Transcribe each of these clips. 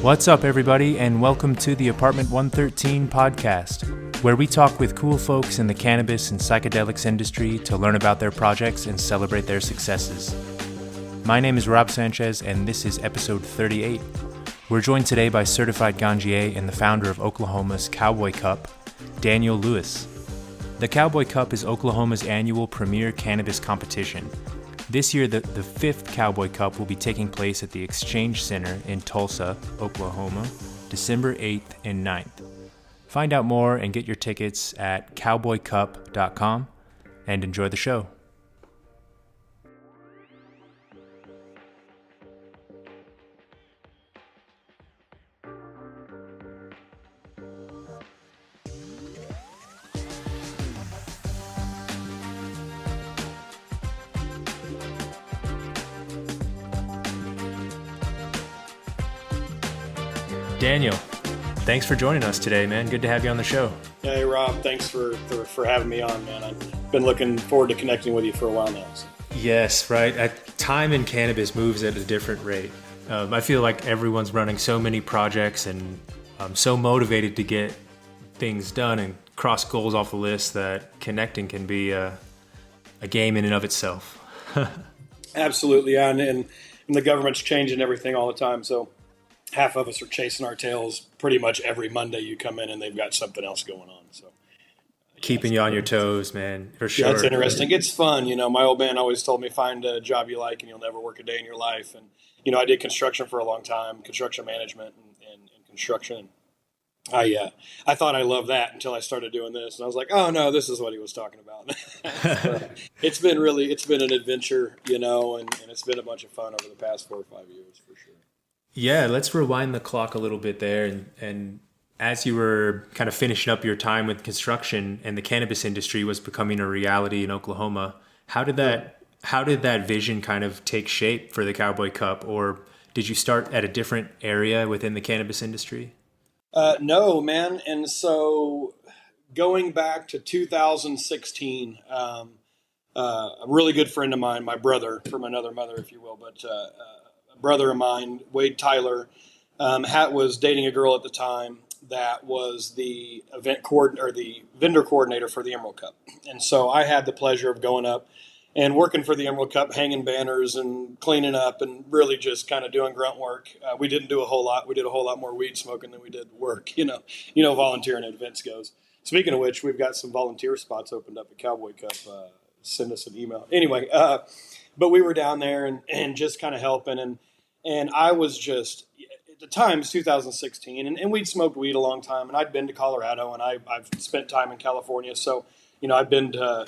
What's up, everybody, and welcome to the Apartment 113 podcast, where we talk with cool folks in the cannabis and psychedelics industry to learn about their projects and celebrate their successes. My name is Rob Sanchez, and this is episode 38. We're joined today by Certified Ganjier and the founder of Oklahoma's Cowboy Cup, Daniel Lewis. The Cowboy Cup is Oklahoma's annual premier cannabis competition. This year, the fifth Cowboy Cup will be taking place at the Exchange Center in Tulsa, Oklahoma, December 8th and 9th. Find out more and get your tickets at cowboycup.com and enjoy the show. Daniel, thanks for joining us today, man. Good to have you on the show. Hey, Rob. Thanks for having me on, man. I've been looking forward to connecting with you for a while now. So. Yes, right. Time in cannabis moves at a different rate. I feel like everyone's running so many projects and I'm so motivated to get things done and cross goals off the list that connecting can be a game in and of itself. Absolutely, yeah. And the government's changing everything all the time, so half of us are chasing our tails pretty much every Monday you come in and they've got something else going on. So keeping you on your toes, man, for sure. Yeah, it's interesting. It's fun. You know, my old man always told me, find a job you like and you'll never work a day in your life. And, you know, I did construction for a long time, construction management and construction. I thought I loved that until I started doing this. And I was like, oh, no, this is what he was talking about. It's been an adventure, you know, and it's been a bunch of fun over the past 4 or 5 years for sure. Yeah, let's rewind the clock a little bit there. And as you were kind of finishing up your time with construction and the cannabis industry was becoming a reality in Oklahoma, how did that vision kind of take shape for the Cowboy Cup? Or did you start at a different area within the cannabis industry? No, man. And so going back to 2016, a really good friend of mine, my brother from another mother, if you will, but brother of mine, Wade Tyler, was dating a girl at the time that was the the vendor coordinator for the Emerald Cup. And so I had the pleasure of going up and working for the Emerald Cup, hanging banners and cleaning up and really just kind of doing grunt work. We didn't do a whole lot. We did a whole lot more weed smoking than we did work, you know, volunteering at events goes. Speaking of which, we've got some volunteer spots opened up at Cowboy Cup. Send us an email. Anyway, but we were down there and just kind of helping. And I was just, at the time, it's 2016, and we'd smoked weed a long time, and I'd been to Colorado, and I've spent time in California. So, you know, I've been to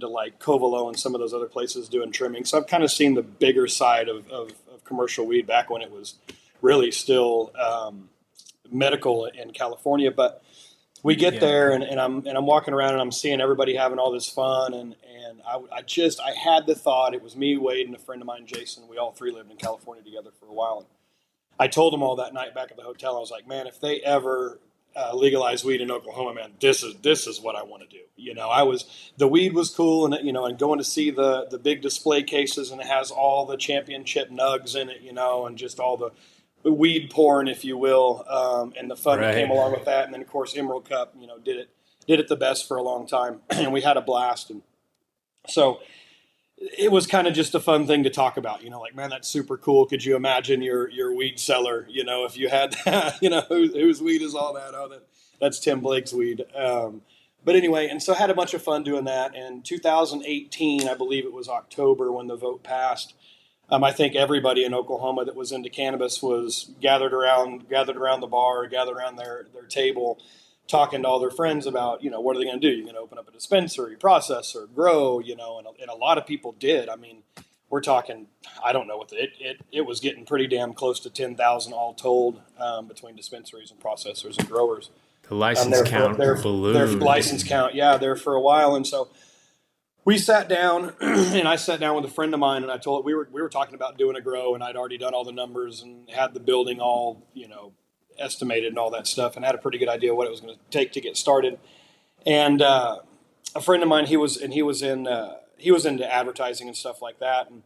like Covelo and some of those other places doing trimming. So I've kind of seen the bigger side of commercial weed back when it was really still medical in California. But we get there, and I'm walking around, and I'm seeing everybody having all this fun, and I had the thought, it was me, Wade, and a friend of mine, Jason. We all three lived in California together for a while. And I told them all that night back at the hotel. I was like, man, if they ever legalize weed in Oklahoma, man, this is what I want to do. You know, the weed was cool, and you know, and going to see the big display cases, and it has all the championship nugs in it, you know, and just all the weed porn, if you will, and the fun that came along with that. And then of course Emerald Cup, you know, did it the best for a long time, and we had a blast. And so it was kind of just a fun thing to talk about, you know, like, man, that's super cool. Could you imagine your weed seller, you know, if you had, you know, whose weed is all that? Oh, that's Tim Blake's weed. But anyway, and so I had a bunch of fun doing that. And 2018, I believe it was October when the vote passed. I think everybody in Oklahoma that was into cannabis was gathered around the bar, gathered around their table, talking to all their friends about, you know, what are they going to do? You're going to open up a dispensary, process, or grow, you know, and a lot of people did. I mean, we're talking, I don't know what it was getting pretty damn close to 10,000 all told, between dispensaries and processors and growers. The license count ballooned. Their license count, yeah, there for a while. And so we sat down, and I sat down with a friend of mine, and I told we were talking about doing a grow, and I'd already done all the numbers and had the building all, you know, estimated and all that stuff, and had a pretty good idea what it was going to take to get started. And a friend of mine, he was into advertising and stuff like that, and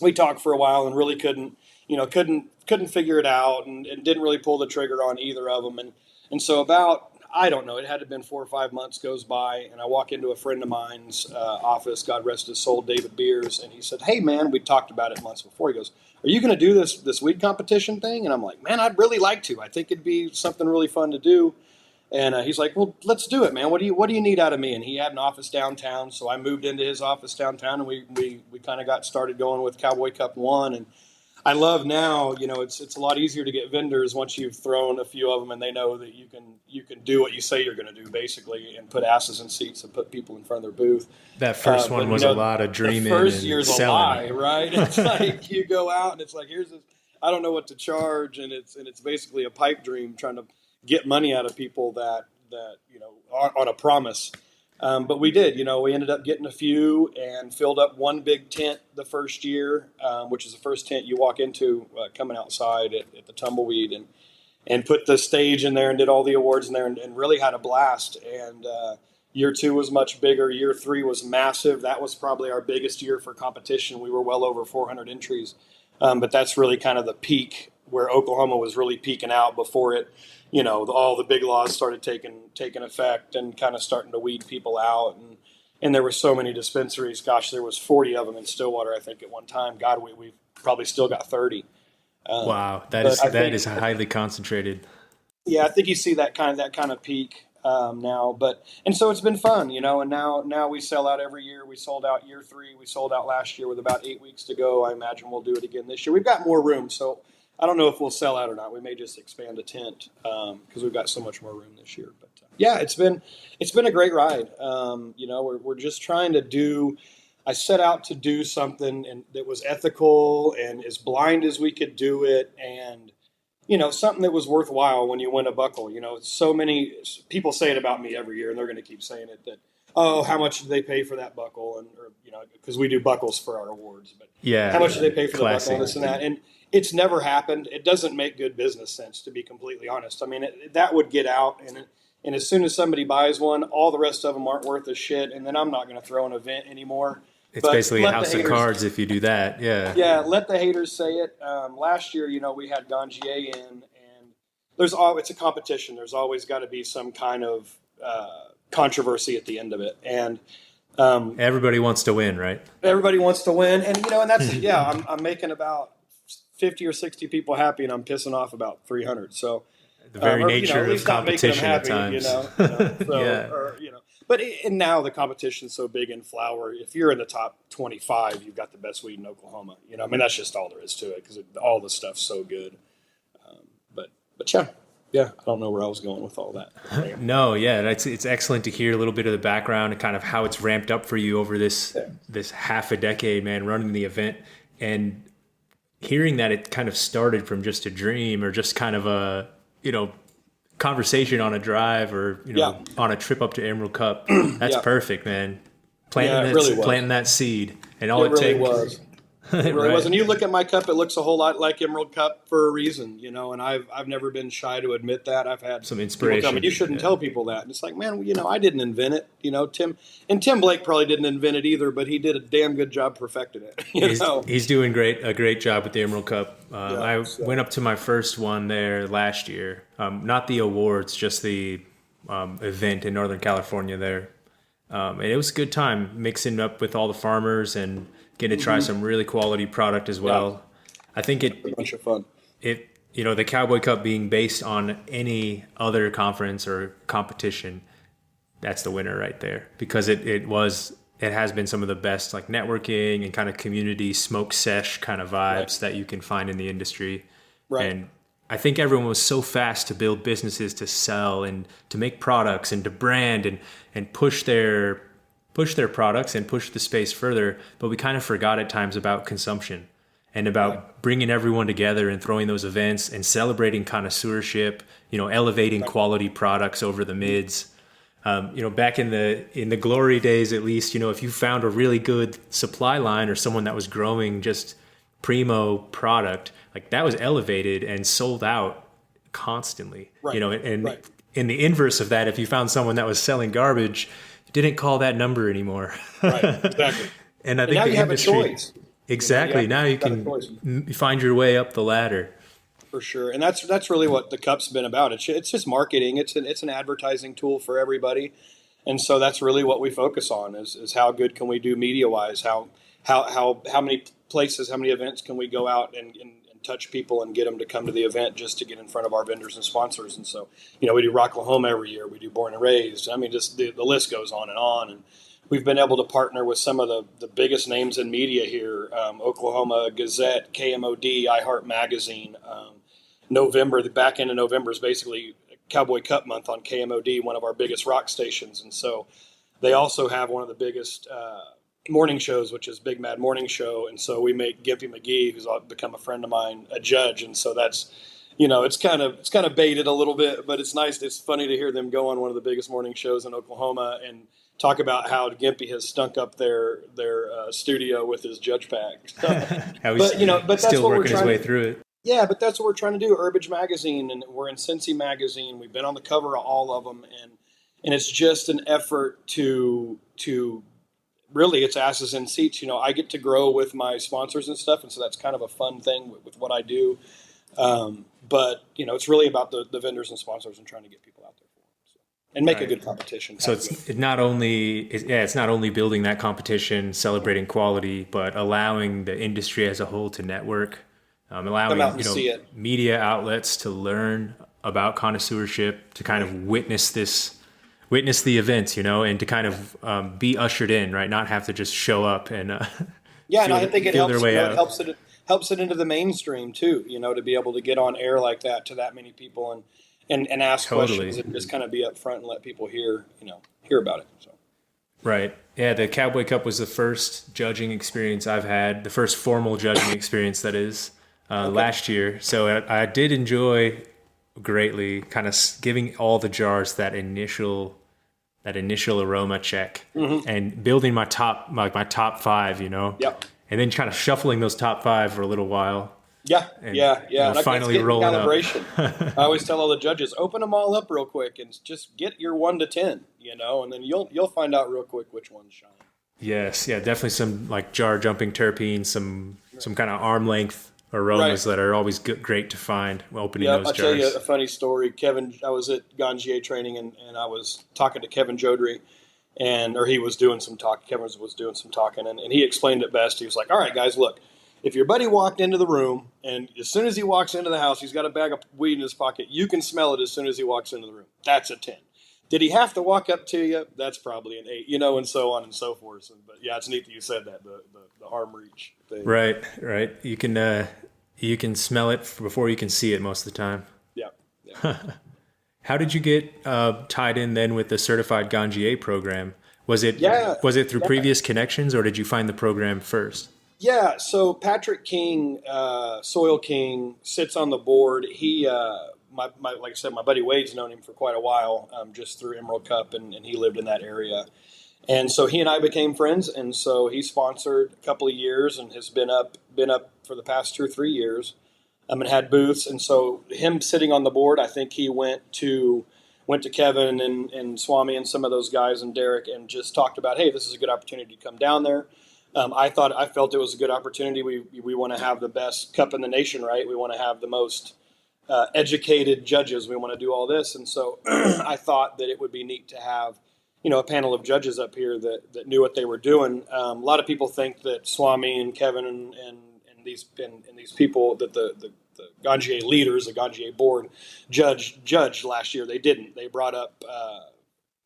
we talked for a while and really couldn't couldn't figure it out, and didn't really pull the trigger on either of them. And so about, I don't know, it had to have been 4 or 5 months goes by, and I walk into a friend of mine's office, God rest his soul, David Beers, and he said, "Hey man, we talked about it months before." He goes, "Are you going to do this weed competition thing?" And I'm like, "Man, I'd really like to. I think it'd be something really fun to do." And he's like, "Well, let's do it, man. What do you need out of me?" And he had an office downtown, so I moved into his office downtown, and we kind of got started going with Cowboy Cup 1. And I love now, it's a lot easier to get vendors once you've thrown a few of them, and they know that you can do what you say you're going to do, basically, and put asses in seats and put people in front of their booth. That first one was a lot of dreaming. The first year's selling. A lie, right? It's like you go out and it's like, here's this, I don't know what to charge, and it's basically a pipe dream trying to get money out of people that on a promise. But we did, we ended up getting a few and filled up one big tent the first year, which is the first tent you walk into coming outside at the Tumbleweed, and put the stage in there and did all the awards in there, and really had a blast. And year 2 was much bigger. Year 3 was massive. That was probably our biggest year for competition. We were well over 400 entries. But that's really kind of the peak where Oklahoma was really peaking out before it, all the big laws started taking effect and kind of starting to weed people out. And there were so many dispensaries. Gosh, there was 40 of them in Stillwater, I think, at one time. God, we've probably still got 30. Wow, that is highly concentrated. Yeah, I think you see that kind of peak now. And so it's been fun, and now we sell out every year. We sold out year 3. We sold out last year with about 8 weeks to go. I imagine we'll do it again this year. We've got more room, so I don't know if we'll sell out or not. We may just expand a tent because we've got so much more room this year. But yeah, it's been a great ride. We're just trying to do. I set out to do something that was ethical and as blind as we could do it, and something that was worthwhile when you win a buckle. So many people say it about me every year, and they're going to keep saying it that, "Oh, how much did they pay for that buckle?" And because we do buckles for our awards, but yeah, how much did they pay for the buckle and this and that? And it's never happened. It doesn't make good business sense, to be completely honest. I mean, that would get out, and as soon as somebody buys one, all the rest of them aren't worth a shit, and then I'm not going to throw an event anymore. It's basically a house of cards if you do that. Yeah. Yeah, let the haters say it. Last year, we had Ganjier in, and it's a competition. There's always got to be some kind of controversy at the end of it, and everybody wants to win, right? Everybody wants to win, and and that's I'm making about 50 or 60 people happy, and I'm pissing off about 300. So the very nature of competition happy, at times. Yeah. But now the competition's so big in flower. If you're in the top 25, you've got the best weed in Oklahoma. That's just all there is to it because all the stuff's so good. But yeah, I don't know where I was going with all that. No, yeah, it's excellent to hear a little bit of the background and kind of how it's ramped up for you over this half a decade, man, running the event, and hearing that it kind of started from just a dream or just kind of a conversation on a drive or on a trip up to Emerald Cup. That's perfect, man. Planting that seed, and all it really takes was. It really was. And you look at my cup; it looks a whole lot like Emerald Cup for a reason, And I've never been shy to admit that. I've had some inspiration. People tell me, "You shouldn't tell people that." And it's like, man, I didn't invent it. Tim Blake probably didn't invent it either, but he did a damn good job perfecting it. He's doing a great job with the Emerald Cup. I went up to my first one there last year. Not the awards, just the event in Northern California there. And it was a good time mixing up with all the farmers and getting to try some really quality product as well. Yeah. I think a bunch of fun. The Cowboy Cup being based on any other conference or competition, that's the winner right there, because it has been some of the best like networking and kind of community smoke sesh kind of vibes that you can find in the industry. Right. And I think everyone was so fast to build businesses, to sell and to make products and to brand and push their products and push the space further. But we kind of forgot at times about consumption and about bringing everyone together and throwing those events and celebrating connoisseurship, elevating quality products over the mids. Back in the glory days, at least, if you found a really good supply line or someone that was growing just primo product, like that was elevated and sold out constantly, and in the inverse of that, if you found someone that was selling garbage, didn't call that number anymore. Right, exactly. And I think now the you have industry, a choice. Exactly. Now you got a can choice. find your way up the ladder. For sure, and that's really what the cup's been about. It's just marketing. It's an advertising tool for everybody, and so that's really what we focus on is how good can we do media wise? How many places, how many events can we go out and touch people and get them to come to the event just to get in front of our vendors and sponsors? And so, we do Rocklahoma every year. We do Born and Raised. I mean, just the list goes on and on. And we've been able to partner with some of the biggest names in media here: Oklahoma Gazette, KMOD, iHeart Magazine. The back end of November is basically Cowboy Cup month on KMOD, one of our biggest rock stations. And so they also have one of the biggest morning shows, which is Big Mad Morning Show. And so we make Gimpy McGee, who's become a friend of mine, a judge. And so that's, it's kind of baited a little bit, but it's nice. It's funny to hear them go on one of the biggest morning shows in Oklahoma and talk about how Gimpy has stunk up their studio with his judge pack. How he's but that's still what working his way through it. Yeah, but that's what we're trying to do. Herbage Magazine, and we're in Cincy Magazine. We've been on the cover of all of them, and it's just an effort to really, it's asses in seats. I get to grow with my sponsors and stuff, and so that's kind of a fun thing with what I do. But it's really about the vendors and sponsors and trying to get people out there for them, and make a good competition. So it's not only building that competition, celebrating quality, but allowing the industry as a whole to network. Allowing media outlets to learn about connoisseurship, to kind of witness the events, and to kind of be ushered in, right? Not have to just show up and and I think it helps it into the mainstream too, to be able to get on air like that to that many people and ask questions and just kind of be up front and let people hear about it. So. Right. Yeah, the Cowboy Cup was the first judging experience I've had, the first formal judging experience that is. Last year. So I did enjoy greatly kind of giving all the jars that initial aroma check and building my top five, Yep. And then kind of shuffling those top five for a little while. Yeah. And finally rolling calibration. I always tell all the judges, open them all up real quick and just get your 1 to 10, and then you'll find out real quick which ones shine. Yes. Yeah, definitely some like jar jumping terpenes, some kind of arm length aromas that are always great to find opening those jars. I'll tell you a funny story. I was at Ganjier training and I was talking to Kevin Jodry, he was doing some talk. Kevin was doing some talking and he explained it best. He was like, all right, guys, look, if your buddy walked into the room and as soon as he walks into the house, he's got a bag of weed in his pocket, you can smell it as soon as he walks into the room. That's a 10. Did he have to walk up to you? That's probably an 8, and so on and so forth. So, but yeah, it's neat that you said that, the arm reach thing. Right. You can smell it before you can see it most of the time. Yeah. How did you get tied in then with the Certified Ganjier program? Was it through previous connections or did you find the program first? Yeah, so Patrick King, Soil King, sits on the board. He, like I said, my buddy Wade's known him for quite a while, just through Emerald Cup, and he lived in that area. And so he and I became friends, and so he sponsored a couple of years and has been up for the past 2 or 3 years, and had booths. And so him sitting on the board, I think he went to Kevin and Swami and some of those guys and Derek and just talked about, hey, this is a good opportunity to come down there. I felt it was a good opportunity. We want to have the best cup in the nation, right? We want to have the most educated judges. We want to do all this, and so I thought that it would be neat to have a panel of judges up here that knew what they were doing. A lot of people think that Swami and Kevin and these people that the Ganjier leaders, the Ganjier board, judged last year. They didn't. They brought up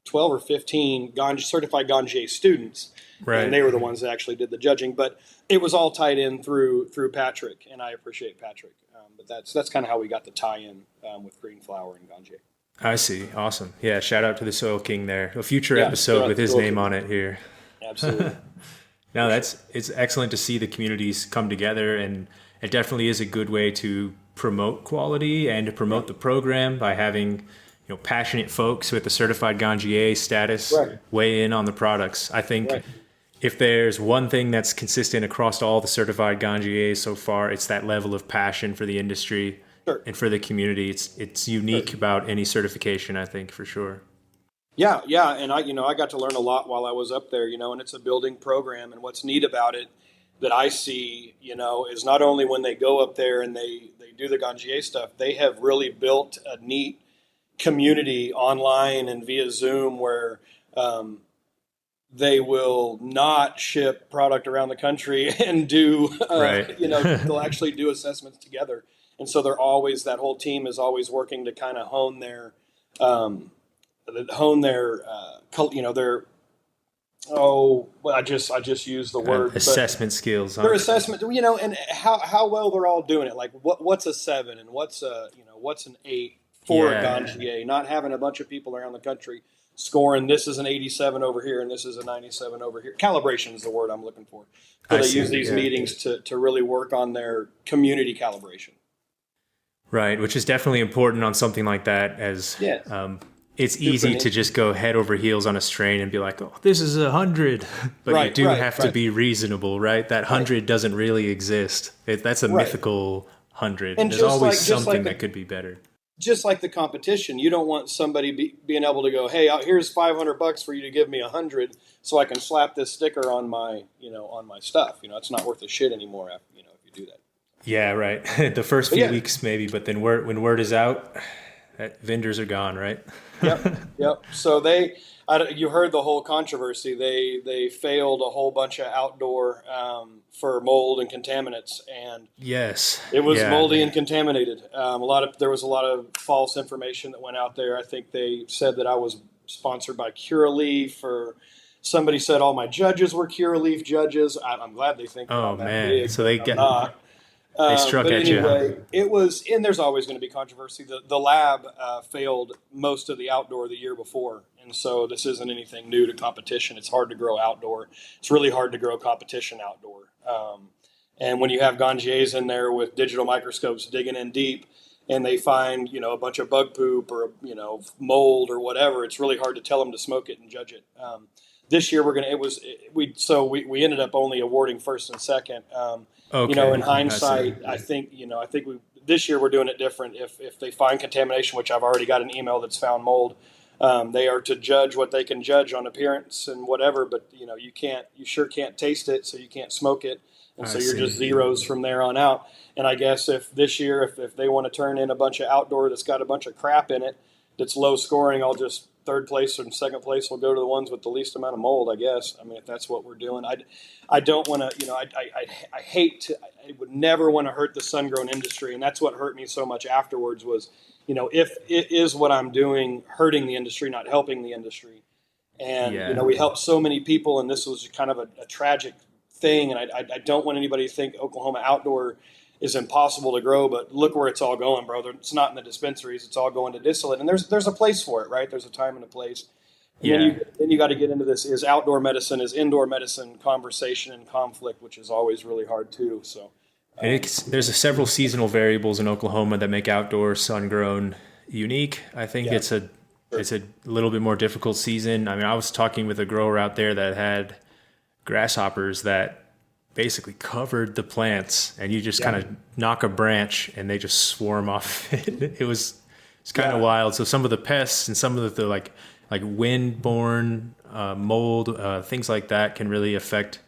12 or 15 certified Ganjier students, right, and they were the ones that actually did the judging. But it was all tied in through Patrick, and I appreciate Patrick. But that's kind of how we got the tie-in with Green Flower and Ganjier. I see. Awesome. Yeah, shout out to the Soil King there. A future episode with his name on it here. Absolutely. No, it's excellent to see the communities come together, and it definitely is a good way to promote quality and to promote the program by having passionate folks with the Certified Ganjier status weigh in on the products. I think if there's one thing that's consistent across all the Certified Ganjiers so far, it's that level of passion for the industry. Sure. And for the community. It's unique about any certification, I think, for sure. Yeah, and I got to learn a lot while I was up there, and it's a building program, and what's neat about it that I see, is not only when they go up there and they do the Ganjier stuff, they have really built a neat community online and via Zoom where they will not ship product around the country and do, Right. they'll actually do assessments together. And so that whole team is always working to kind of hone their, their, I just used the word assessment skills. Their assessment, and how well they're all doing it. Like what's a 7 and what's an 8 for a Ganjier, not having a bunch of people around the country scoring. This is an 87 over here and this is a 97 over here. Calibration is the word I'm looking for. So they use these meetings to really work on their community calibration. Right, which is definitely important on something like that, as it's easy to just go head over heels on a strain and be like, oh, this is 100. But you do have to be reasonable, right? That 100 doesn't really exist. That's a mythical 100. And there's always something that could be better. Just like the competition, you don't want somebody being able to go, hey, here's $500 for you to give me 100 so I can slap this sticker on my, on my stuff. It's not worth a shit anymore if you do that. Yeah, right. The first few weeks maybe, but then when word is out, vendors are gone, right? Yep. So you heard the whole controversy. They failed a whole bunch of outdoor for mold and contaminants, and it was moldy and contaminated. There was a lot of false information that went out there. I think they said that I was sponsored by Curaleaf, or somebody said all my judges were Curaleaf judges. I'm glad they think. Oh man! Big, so they struck but at anyway, you. It was, and there's always going to be controversy. The lab failed most of the outdoor the year before, and so this isn't anything new to competition. It's hard to grow outdoor. It's really hard to grow competition outdoor. And when you have Ganjiers in there with digital microscopes digging in deep, and they find a bunch of bug poop or mold or whatever, it's really hard to tell them to smoke it and judge it. This year we ended up only awarding first and second. In hindsight, I think this year we're doing it different. If they find contamination, which I've already got an email that's found mold, they are to judge what they can judge on appearance and whatever. But you sure can't taste it, so you can't smoke it, and so you're just zeros from there on out. And I guess if this year, if they want to turn in a bunch of outdoor that's got a bunch of crap in it, that's low scoring, I'll just third place and second place will go to the ones with the least amount of mold, I guess. I mean, if that's what we're doing, I don't want to, I would never want to hurt the sun-grown industry. And that's what hurt me so much afterwards was, if it is what I'm doing, hurting the industry, not helping the industry. And, we helped so many people, and this was kind of a tragic thing. And I don't want anybody to think Oklahoma outdoor is impossible to grow, but look where it's all going, bro. It's not in the dispensaries. It's all going to distillate. And there's a place for it, right? There's a time and a place. And then you got to get into this, is outdoor medicine, is indoor medicine conversation and conflict, which is always really hard too. So there's several seasonal variables in Oklahoma that make outdoor sun-grown unique. I think it's a little bit more difficult season. I mean, I was talking with a grower out there that had grasshoppers that basically covered the plants, and you just kind of knock a branch and they just swarm off it. It's kind of wild. So some of the pests and some of the like wind-borne mold, things like that can really affect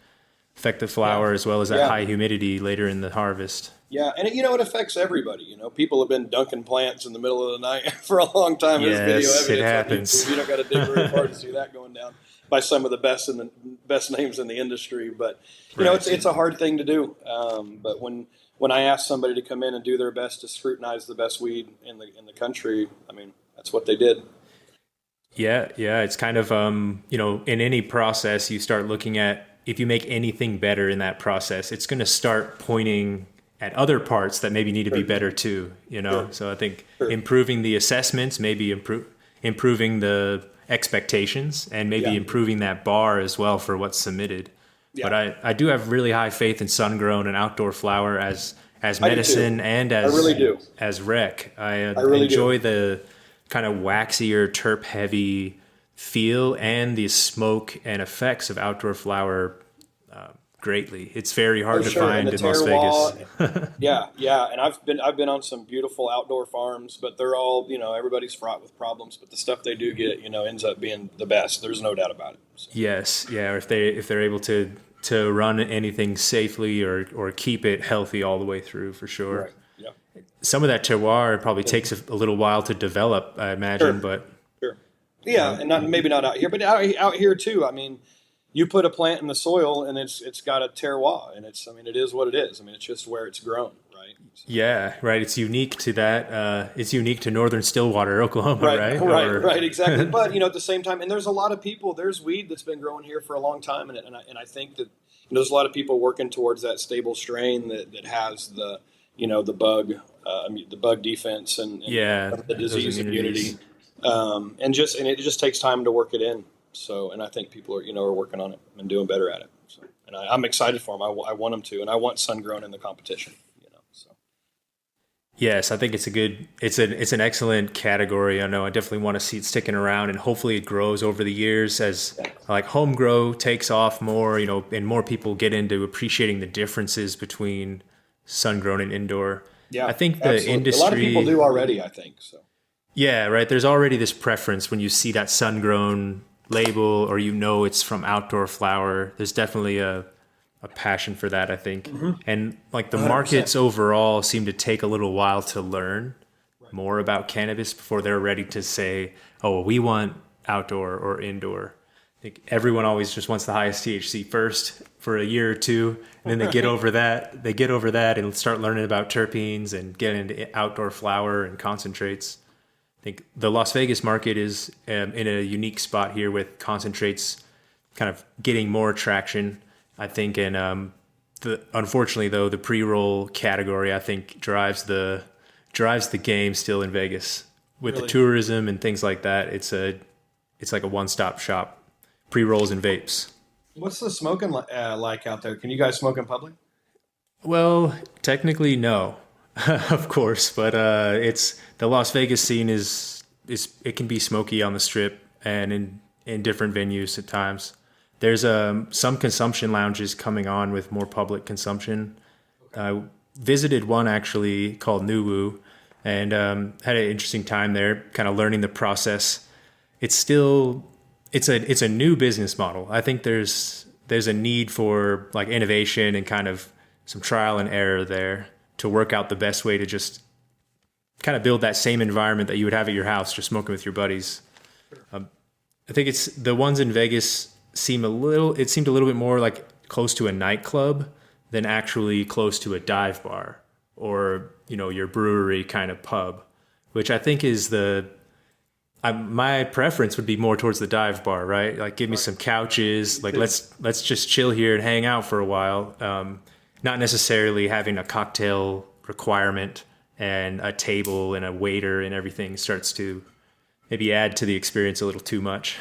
the flower, as well as that high humidity later in the harvest. Yeah, and it affects everybody. People have been dunking plants in the middle of the night for a long time. Yes, There's video evidence. It happens. You don't got to dig very hard to see that going down by some of the best names in the industry. But it's a hard thing to do. But when I ask somebody to come in and do their best to scrutinize the best weed in the country, I mean, that's what they did. Yeah. It's kind of in any process, you start looking at, if you make anything better in that process, it's going to start pointing at other parts that maybe need to be better too. So I think improving the assessments, maybe improving the expectations, and maybe improving that bar as well for what's submitted. Yeah. But I do have really high faith in sun-grown and outdoor flower as medicine and as rec. I really enjoy the kind of waxier, terp-heavy feel and the smoke and effects of outdoor flower greatly. It's very hard to find in Las Vegas. Yeah. And I've been on some beautiful outdoor farms, but they're all, everybody's fraught with problems, but the stuff they do get, ends up being the best. There's no doubt about it. So. Yes. Yeah. Or if they're able to to run anything safely or keep it healthy all the way through, for sure. Right. Yeah. Some of that terroir probably takes a little while to develop, I imagine, Sure. but Sure. Yeah, and maybe not out here, but out here too. I mean, you put a plant in the soil, and it's got a terroir, and it is what it is. I mean, it's just where it's grown, right? So, yeah, right. It's unique to that. It's unique to northern Stillwater, Oklahoma, right? Right, exactly. But at the same time, and there's a lot of people. There's weed that's been growing here for a long time, and I think that there's a lot of people working towards that stable strain that has the the bug defense and the disease immunity, and it just takes time to work it in. So, and I think people are working on it and doing better at it. So, and I'm excited for them. I want them to, and I want sun grown in the competition. So. Yes, I think it's an excellent category. I know I definitely want to see it sticking around, and hopefully it grows over the years as like home grow takes off more, and more people get into appreciating the differences between sun grown and indoor. Yeah, I think absolutely. the industry, a lot of people do already, I think so. Yeah, right. There's already this preference when you see that sun grown label or it's from outdoor flower. There's definitely a passion for that, I think. And like the 100%. markets overall seem to take a little while to learn more about cannabis before they're ready to say, oh, well, we want outdoor or indoor. I think everyone always just wants the highest THC first for a year or two, and then they get over that. They get over that and start learning about terpenes and get into outdoor flower and concentrates. I think the Las Vegas market is in a unique spot here with concentrates kind of getting more traction, I think. And unfortunately, though, the pre-roll category, I think, drives the game still in Vegas with the tourism and things like that. It's like a one-stop shop, pre-rolls and vapes. What's the smoking like out there? Can you guys smoke in public? Well, technically, no. Of course, but it's the Las Vegas scene is it can be smoky on the strip and in different venues at times. There's some consumption lounges coming on with more public consumption. I visited one actually called Nuwu and had an interesting time there, kind of learning the process. It's a new business model. I think there's a need for like innovation and kind of some trial and error there to work out the best way to just kind of build that same environment that you would have at your house, just smoking with your buddies. I think it's the ones in Vegas seemed a little bit more like close to a nightclub than actually close to a dive bar or, your brewery kind of pub, which I think is my preference would be more towards the dive bar, right? Like give me some couches, like let's just chill here and hang out for a while. Not necessarily having a cocktail requirement and a table and a waiter and everything starts to maybe add to the experience a little too much.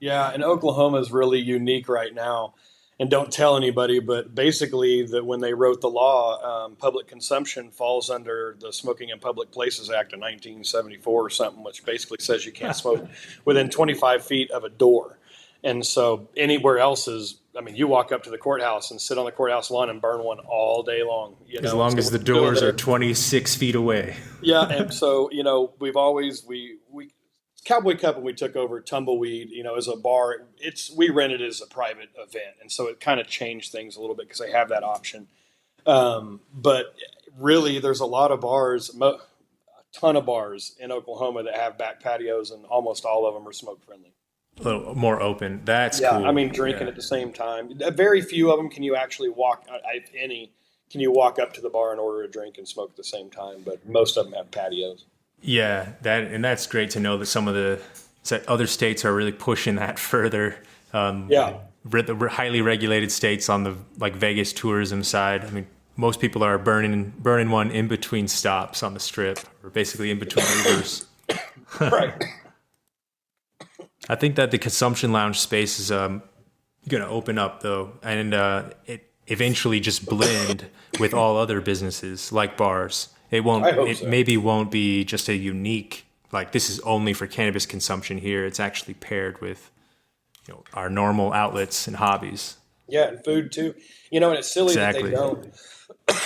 Yeah, and Oklahoma is really unique right now. And don't tell anybody, but basically that when they wrote the law, public consumption falls under the Smoking in Public Places Act of 1974 or something, which basically says you can't smoke within 25 feet of a door. And so anywhere else you walk up to the courthouse and sit on the courthouse lawn and burn one all day long. As long as the doors are 26 feet away. Yeah, and so, we've always, Cowboy Cup when we took over Tumbleweed, as a bar, we rented it as a private event. And so it kind of changed things a little bit because they have that option. But really, there's a lot of bars, a ton of bars in Oklahoma that have back patios, and almost all of them are smoke friendly. A little more open. That's cool. Drinking at the same time. Very few of them can you actually walk, if any, can you walk up to the bar and order a drink and smoke at the same time. But most of them have patios. Yeah, that's great to know that some of the other states are really pushing that further. The highly regulated states on the like Vegas tourism side. I mean, most people are burning one in between stops on the strip, or basically in between Ubers. Right. I think that the consumption lounge space is going to open up though, and it eventually just blend with all other businesses like bars. It won't. Maybe won't be just a unique like this is only for cannabis consumption here. It's actually paired with our normal outlets and hobbies. Yeah, and food too. And it's silly that they don't.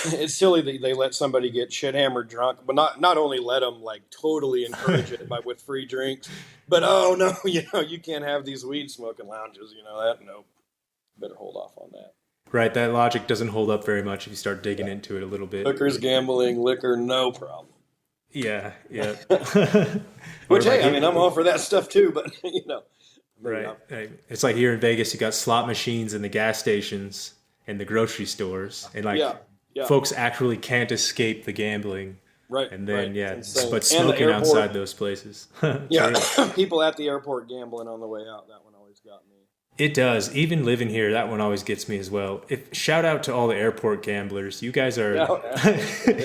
It's silly that they let somebody get shit hammered drunk, but not only let them like totally encourage it with free drinks, but oh no, you can't have these weed smoking lounges. That no. better hold off on that. Right, that logic doesn't hold up very much if you start digging into it a little bit. Hookers, gambling, liquor, no problem. Yeah. Which, hey, I mean, I'm all for that stuff too, but, Right. It's like here in Vegas, you got slot machines in the gas stations and the grocery stores, and folks actually can't escape the gambling. Right. And then, right. but smoking outside those places. People at the airport gambling on the way out, that one always got me. It does. Even living here, that one always gets me as well. Shout out to all the airport gamblers. You guys are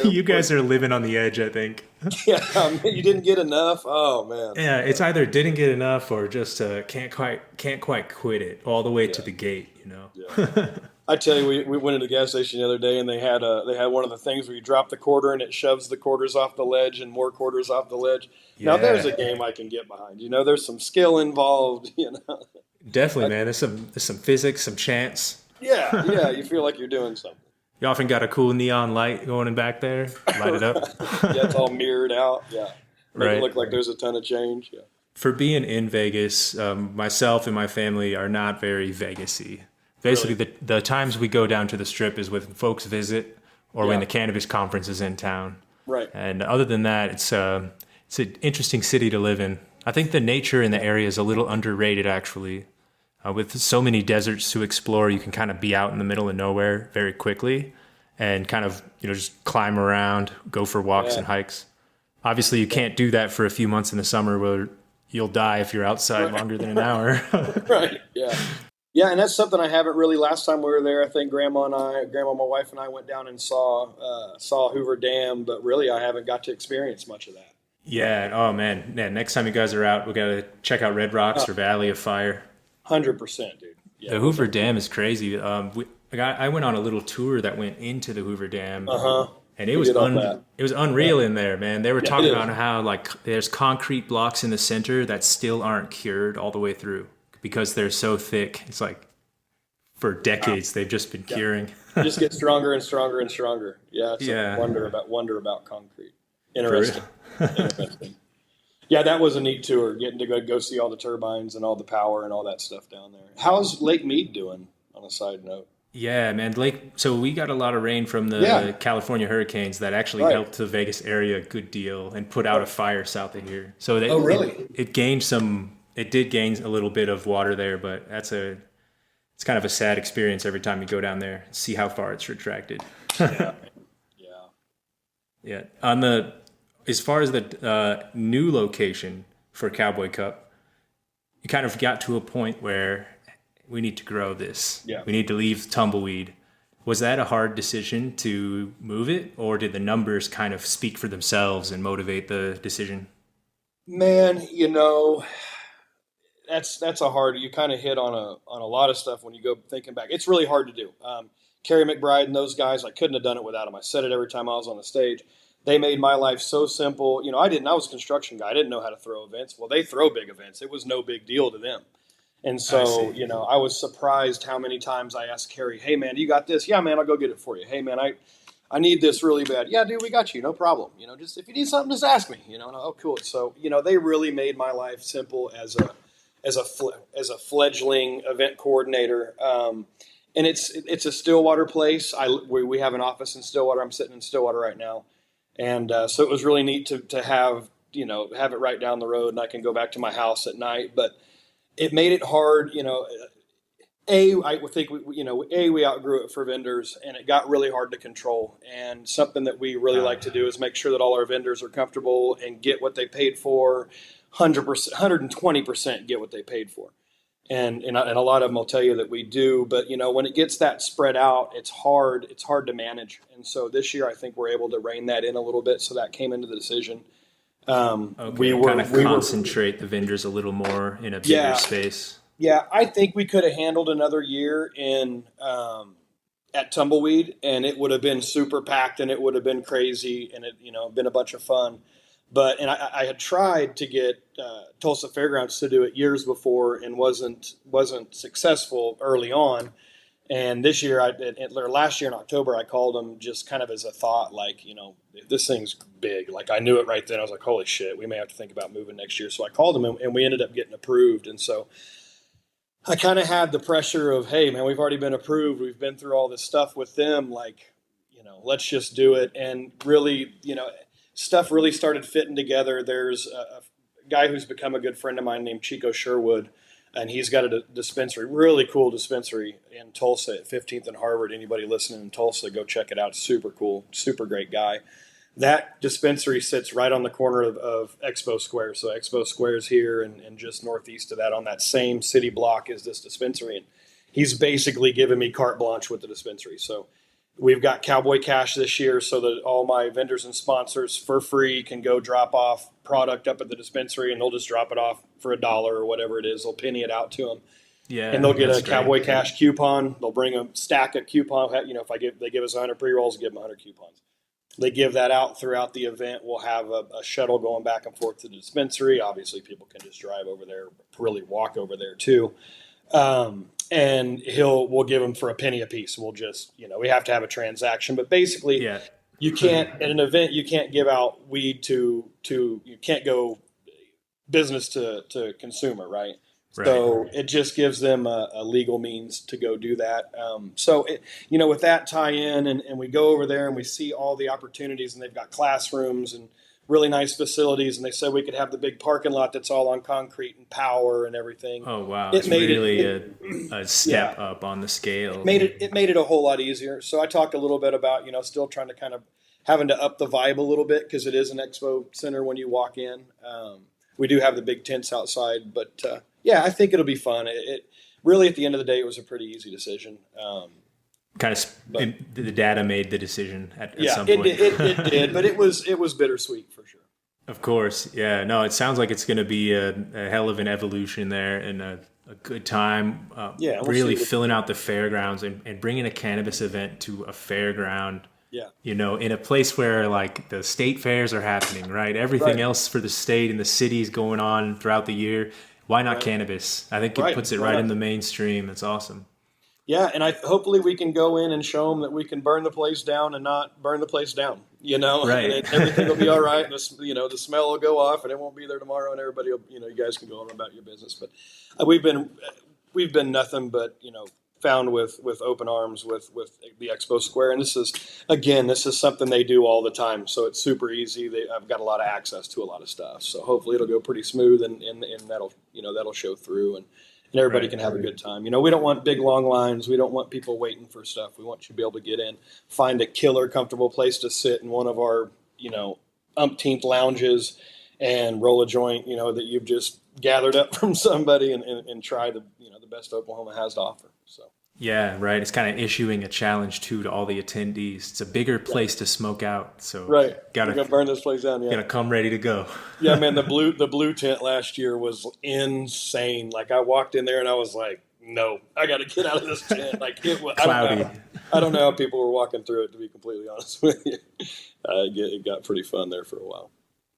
you guys are living on the edge, I think. You didn't get enough. Oh man. Yeah, it's either didn't get enough or just can't quite quit it all the way to the gate. Yeah. I tell you, we went into the gas station the other day, and they had one of the things where you drop the quarter and it shoves the quarters off the ledge and more quarters off the ledge. Yeah. Now there's a game I can get behind. There's some skill involved. Definitely, man. There's some physics, some chance. Yeah. You feel like you're doing something. You often got a cool neon light going in back there. Light it up. It's all mirrored out. Yeah. Make it look like there's a ton of change. Yeah. For being in Vegas, myself and my family are not very Vegas-y. Basically, really? the times we go down to the Strip is when folks visit or when the Cannabis conference is in town. Right. And other than that, it's an interesting city to live in. I think the nature in the area is a little underrated, actually. With so many deserts to explore, you can kind of be out in the middle of nowhere very quickly and kind of, just climb around, go for walks and hikes. Obviously, you can't do that for a few months in the summer where you'll die if you're outside longer than an hour. Right, yeah. Yeah, and that's something I haven't really. Last time we were there, I think Grandma, my wife, and I went down and saw Hoover Dam, but really I haven't got to experience much of that. Yeah. Oh man. Yeah. Next time you guys are out, we got to check out Red Rocks or Valley of Fire. 100%, dude. Yeah, the Hoover Dam is crazy. I went on a little tour that went into the Hoover Dam. And it was unreal in there, man. They were talking about how there's concrete blocks in the center that still aren't cured all the way through because they're so thick. It's like for decades they've just been curing. Just get stronger and stronger and stronger. Yeah, it's a wonder about concrete. Interesting. Yeah, that was a neat tour, getting to go see all the turbines and all the power and all that stuff down there. How's Lake Mead doing, on a side note? Yeah, man. So we got a lot of rain from the California hurricanes that actually helped the Vegas area a good deal and put out a fire south of here. So it did gain a little bit of water there, but it's kind of a sad experience every time you go down there and see how far it's retracted. Yeah. As far as the new location for Cowboy Cup, you kind of got to a point where we need to grow this. Yeah. We need to leave tumbleweed. Was that a hard decision to move it, or did the numbers kind of speak for themselves and motivate the decision? Man, that's a hard. You kind of hit on a lot of stuff when you go thinking back. It's really hard to do. Kerry McBride and those guys, I couldn't have done it without them. I said it every time I was on the stage. They made my life so simple. I was a construction guy. I didn't know how to throw events. Well, they throw big events. It was no big deal to them. And so, I was surprised how many times I asked Kerry, hey, man, you got this? Yeah, man, I'll go get it for you. Hey, man, I need this really bad. Yeah, dude, we got you. No problem. Just if you need something, just ask me. Oh, cool. So, they really made my life simple as a fledgling event coordinator. And it's a Stillwater place. We have an office in Stillwater. I'm sitting in Stillwater right now. And so it was really neat to have it right down the road, and I can go back to my house at night. But it made it hard, I would think we outgrew it for vendors, and it got really hard to control. And something that we really like to do is make sure that all our vendors are comfortable and get what they paid for, 100%, 120% get what they paid for. And a lot of them will tell you that we do, but when it gets that spread out, it's hard to manage. And so this year, I think we're able to rein that in a little bit. So that came into the decision. We concentrate the vendors a little more in a bigger space. Yeah, I think we could have handled another year in at Tumbleweed, and it would have been super packed, and it would have been crazy, and it been a bunch of fun. But I had tried to get Tulsa Fairgrounds to do it years before and wasn't successful early on. And this year, last year in October, I called them just kind of as a thought, this thing's big. I knew it right then. I was like, holy shit, we may have to think about moving next year. So I called them, and we ended up getting approved. And so I kind of had the pressure of, hey, man, we've already been approved. We've been through all this stuff with them. Like, let's just do it. And really, stuff really started fitting together. There's a guy who's become a good friend of mine named Chico Sherwood, and he's got a dispensary, really cool dispensary in Tulsa at 15th and Harvard. Anybody listening in Tulsa, go check it out. Super cool, super great guy. That dispensary sits right on the corner of Expo Square. So Expo Square is here, and just northeast of that on that same city block is this dispensary. And he's basically given me carte blanche with the dispensary. So we've got Cowboy Cash this year so that all my vendors and sponsors for free can go drop off product up at the dispensary, and they'll just drop it off for $1 or whatever it is. They'll penny it out to them. Yeah, and they'll get a great. Cowboy Cash coupon. They'll bring a stack of coupons. If they give us 100 pre-rolls, give them 100 coupons. They give that out throughout the event. We'll have a shuttle going back and forth to the dispensary. Obviously, people can just drive over there, really walk over there too. And we'll give them for a penny a piece. We'll just, we have to have a transaction, but basically, you can't at an event. You can't give out weed to you can't go business to consumer, right? Right. So it just gives them a legal means to go do that. With that tie in, and we go over there and we see all the opportunities, and they've got classrooms and really nice facilities, and they said we could have the big parking lot that's all on concrete and power and everything. Oh wow! It's really a step up on the scale. It made it a whole lot easier. So I talked a little bit about still trying to kind of having to up the vibe a little bit because it is an expo center when you walk in. We do have the big tents outside, but I think it'll be fun. It really, at the end of the day, it was a pretty easy decision. The data made the decision at some point. It did, but it was bittersweet for sure. Of course, yeah. No, it sounds like it's going to be a hell of an evolution there and a good time. Really filling out the fairgrounds and bringing a cannabis event to a fairground. Yeah. In a place where like the state fairs are happening, right? Everything else for the state and the cities going on throughout the year. Why not cannabis? I think it puts it right in the mainstream. It's awesome. Yeah, and hopefully we can go in and show them that we can burn the place down and not burn the place down. Right? And everything will be all right. And the smell will go off, and it won't be there tomorrow. And everybody will, you guys can go on about your business. But we've been nothing but found with open arms with the Expo Square, and this is something they do all the time, so it's super easy. I've got a lot of access to a lot of stuff, so hopefully it'll go pretty smooth, and that'll show through, and everybody can have a good time. We don't want big long lines. We don't want people waiting for stuff. We want you to be able to get in, find a killer comfortable place to sit in one of our umpteenth lounges and roll a joint that you've just gathered up from somebody and try the best Oklahoma has to offer. So yeah, right. It's kind of issuing a challenge to all the attendees. It's a bigger place to smoke out. So gotta burn this place down. Yeah, gotta come ready to go. Yeah, man. The blue tent last year was insane. Like I walked in there and I was like, no, I got to get out of this tent. Like it was cloudy. I don't know how people were walking through it, to be completely honest with you. It got pretty fun there for a while.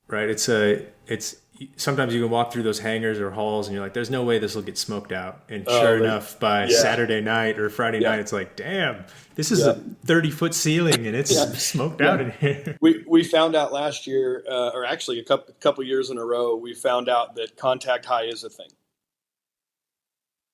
Right. It's sometimes you can walk through those hangars or halls and you're like, there's no way this will get smoked out. And sure enough, by Saturday night or Friday night, it's like, damn, this is a 30-foot ceiling and it's smoked out in here. We found out last year, or actually a couple years in a row, we found out that contact high is a thing.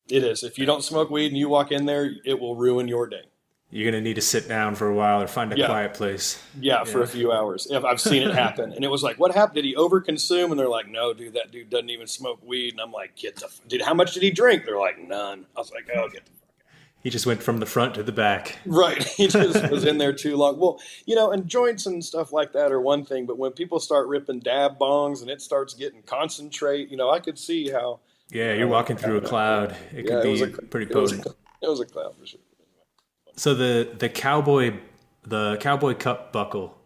It is. If you don't smoke weed and you walk in there, it will ruin your day. You're going to need to sit down for a while or find a quiet place. Yeah, for a few hours. I've seen it happen. And it was like, what happened? Did he overconsume? And they're like, no, dude, that dude doesn't even smoke weed. And I'm like, dude, how much did he drink? They're like, none. I was like, oh, get the fuck out. He just went from the front to the back. Right. He just was in there too long. Well, and joints and stuff like that are one thing. But when people start ripping dab bongs and it starts getting concentrate, I could see how. Yeah, you're walking through a cloud. It could be pretty potent. It was a cloud for sure. So the Cowboy Cup buckle,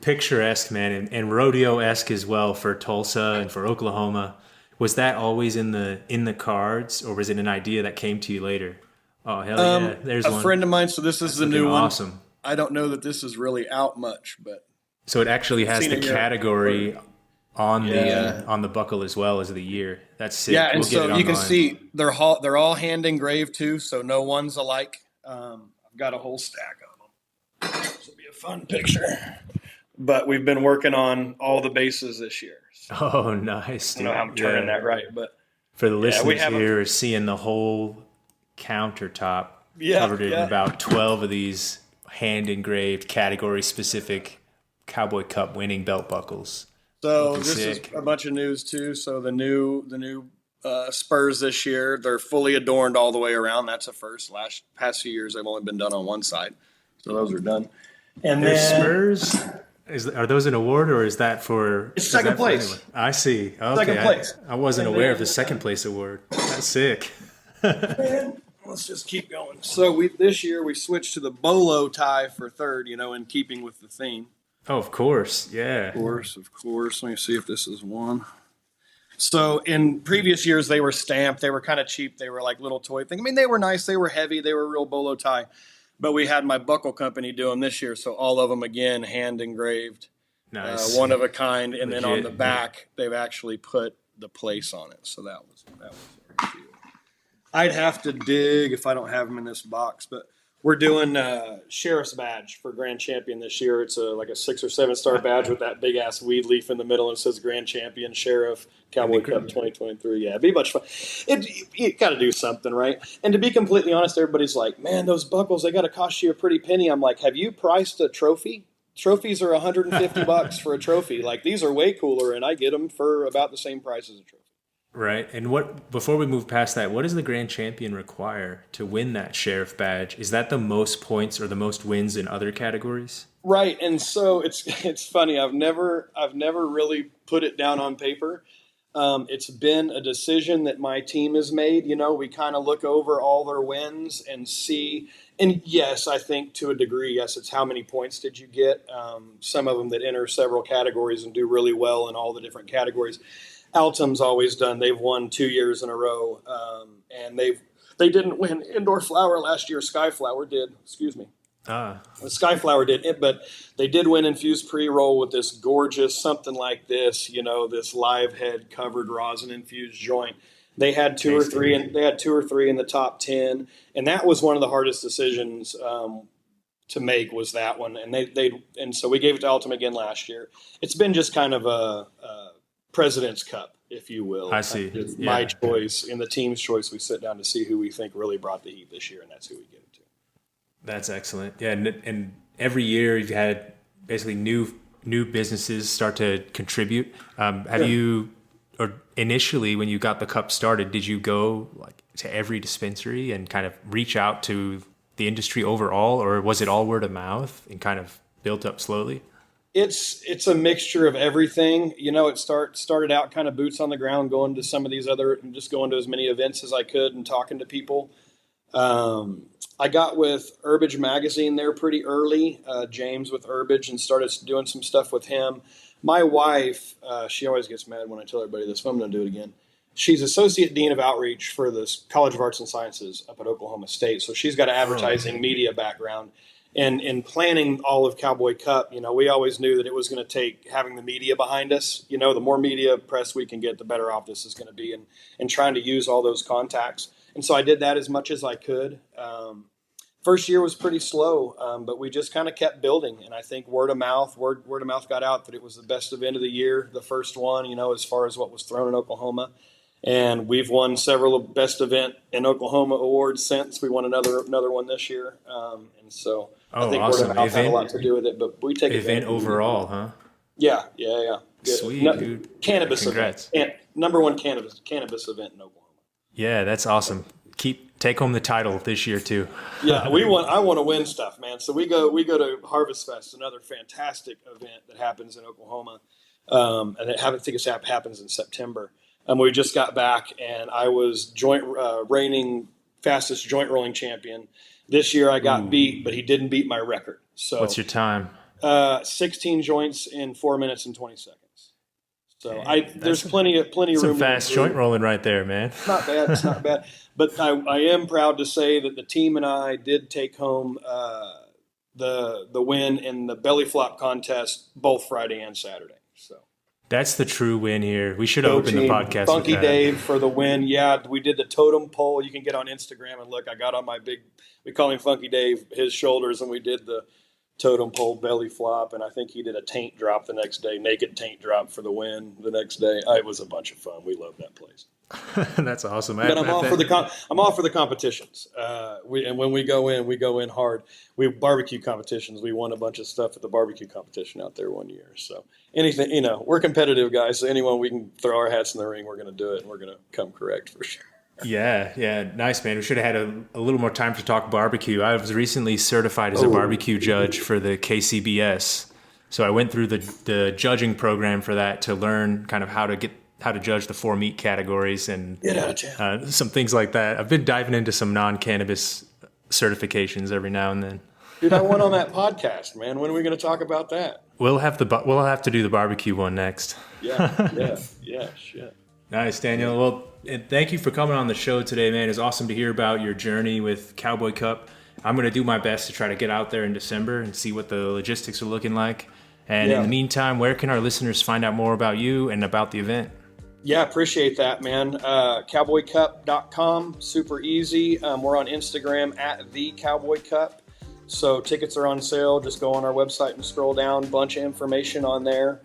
picturesque, man, and rodeo-esque as well for Tulsa and for Oklahoma. Was that always in the cards, or was it an idea that came to you later? Oh hell yeah! There's a friend of mine. So this is the new one. Awesome. I don't know that this is really out much, but so it actually has the category on the buckle as well as the year. That's sick. Yeah, and so you can see they're all hand engraved too, so no one's alike. I've got a whole stack of them. This will be a fun picture. But we've been working on all the bases this year. So oh, nice. Dude. I don't know how I'm turning that right, but For the listeners here, seeing the whole countertop covered in about 12 of these hand-engraved, category-specific Cowboy Cup winning belt buckles. So this is a bunch of news too. So the new Spurs this year, they're fully adorned all the way around. That's a first. Past few years, they've only been done on one side. So those are done. And then Spurs. Are those an award, or is that for? It's second place. I see. Okay. Second place. I wasn't aware of the second place award. That's sick. And let's just keep going. So this year we switched to the bolo tie for third. In keeping with the theme. Oh, of course. Yeah. Of course. Let me see if this is one. So in previous years they were stamped. They were kind of cheap. They were like little toy things. I mean, they were nice. They were heavy. They were real bolo tie. But we had my buckle company do them this year, so all of them, again, hand engraved, nice, one of a kind, and then on the back, they've actually put the place on it. So that was very cool. I'd have to dig if I don't have them in this box, but we're doing Sheriff's Badge for Grand Champion this year. It's like a 6 or 7 star badge with that big ass weed leaf in the middle, and it says Grand Champion Sheriff Cowboy Cup 2023. Yeah, it'd be much fun. You got to do something, right? And to be completely honest, everybody's like, man, those buckles, they got to cost you a pretty penny. I'm like, have you priced a trophy? Trophies are $150 for a trophy. Like, these are way cooler, and I get them for about the same price as a trophy. Right. And before we move past that, what does the Grand Champion require to win that Sheriff badge? Is that the most points or the most wins in other categories? Right. And so it's funny. I've never really put it down on paper. It's been a decision that my team has made. We kind of look over all their wins and see. And yes, I think to a degree, yes, it's how many points did you get? Some of them that enter several categories and do really well in all the different categories. Altum's always done. They've won 2 years in a row, and they didn't win Indoor Flower last year. Skyflower did. Excuse me. Skyflower did, but they did win Infused Pre-Roll with this gorgeous something like this. This live head covered rosin infused joint. They had two or three in the top 10, and that was one of the hardest decisions to make, was that one. And so we gave it to Altum again last year. It's been just kind of a President's Cup, if you will. I see. My choice and the team's choice. We sit down to see who we think really brought the heat this year, and that's who we give it to. That's excellent. Yeah, and every year you've had basically new businesses start to contribute. Have you, or initially when you got the cup started, did you go like to every dispensary and kind of reach out to the industry overall, or was it all word of mouth and kind of built up slowly? It's a mixture of everything. It started out kind of boots on the ground, going to some of these just going to as many events as I could and talking to people. I got with Herbage Magazine there pretty early, James with Herbage, and started doing some stuff with him. My wife, she always gets mad when I tell everybody this, but I'm going to do it again. She's Associate Dean of Outreach for the College of Arts and Sciences up at Oklahoma State. So she's got an advertising media background. And in planning all of Cowboy Cup, we always knew that it was going to take having the media behind us. The more media press we can get, the better off this is going to be, and trying to use all those contacts. And so I did that as much as I could. First year was pretty slow, but we just kind of kept building. And I think word of mouth got out that it was the best event of the year, the first one, as far as what was thrown in Oklahoma. And we've won several best event in Oklahoma awards since. We won another one this year. And so I think awesome. Word of Mouth had a lot to do with it, but we take event overall, huh? Yeah. Good. Sweet, dude. Cannabis Congrats. event. Number one cannabis event in Oklahoma. Yeah, that's awesome. Take home the title this year too. Yeah, I want to win stuff, man. So we go to Harvest Fest, another fantastic event that happens in Oklahoma. And I think it happens in September. We just got back, and I was reigning fastest joint rolling champion. This year I got beat, but he didn't beat my record. So what's your time? 16 joints in 4 minutes and 20 seconds. So there's plenty of room. Some fast joint rolling right there, man. Not bad. It's not bad. But I am proud to say that the team and I did take home the win in the belly flop contest both Friday and Saturday. So that's the true win here. We should open the podcast Funky with that. Dave for the win. Yeah, we did the totem pole. You can get on Instagram and look. I got on my we call him Funky Dave, his shoulders, and we did the totem pole belly flop, and I think he did a taint drop the next day, naked taint drop for the win the next day. It was a bunch of fun. We love that place. That's awesome. But I'm all for the competitions. And when we go in hard. We have barbecue competitions. We won a bunch of stuff at the barbecue competition out there one year. So anything, we're competitive guys. So anyone we can throw our hats in the ring, we're going to do it, and we're going to come correct for sure. Yeah, nice, man. We should have had a little more time to talk barbecue. I was recently certified as a barbecue judge for the KCBS, so I went through the judging program for that to learn kind of how to judge the 4 meat categories and some things like that. I've been diving into some non-cannabis certifications every now and then. Dude, I went on that podcast, man. When are we going to talk about that? We'll have to do the barbecue one next. Yeah, shit. Nice, Daniel. Well, thank you for coming on the show today, man. It's awesome to hear about your journey with Cowboy Cup. I'm going to do my best to try to get out there in December and see what the logistics are looking like. And in the meantime, where can our listeners find out more about you and about the event? Yeah, appreciate that, man. Cowboycup.com, super easy. We're on Instagram at the Cowboy Cup. So tickets are on sale. Just go on our website and scroll down. Bunch of information on there.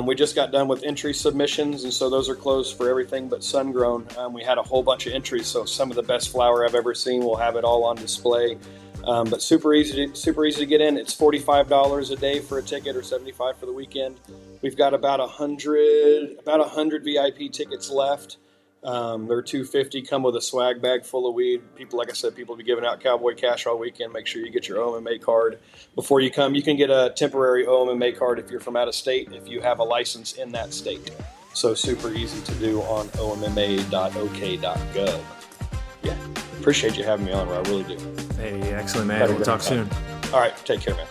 We just got done with entry submissions, and so those are closed for everything but sun-grown. We had a whole bunch of entries, so some of the best flower I've ever seen. We'll have it all on display. But super easy to get in. It's $45 a day for a ticket, or $75 for the weekend. We've got about 100 VIP tickets left. They're $250. Come with a swag bag full of weed. People, like I said, people will be giving out Cowboy Cash all weekend. Make sure you get your OMMA card before you come. You can get a temporary OMMA card if you're from out of state, if you have a license in that state. So super easy to do on omma.ok.gov. Yeah, appreciate you having me on, Rob. I really do. Hey, excellent, man. We'll talk soon. All right, take care, man.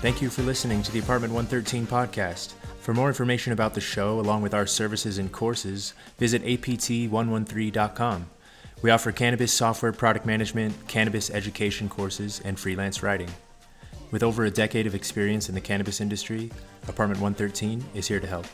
Thank you for listening to the Apartment 113 podcast. For more information about the show, along with our services and courses, visit apt113.com. We offer cannabis software product management, cannabis education courses, and freelance writing. With over a decade of experience in the cannabis industry, Apartment 113 is here to help.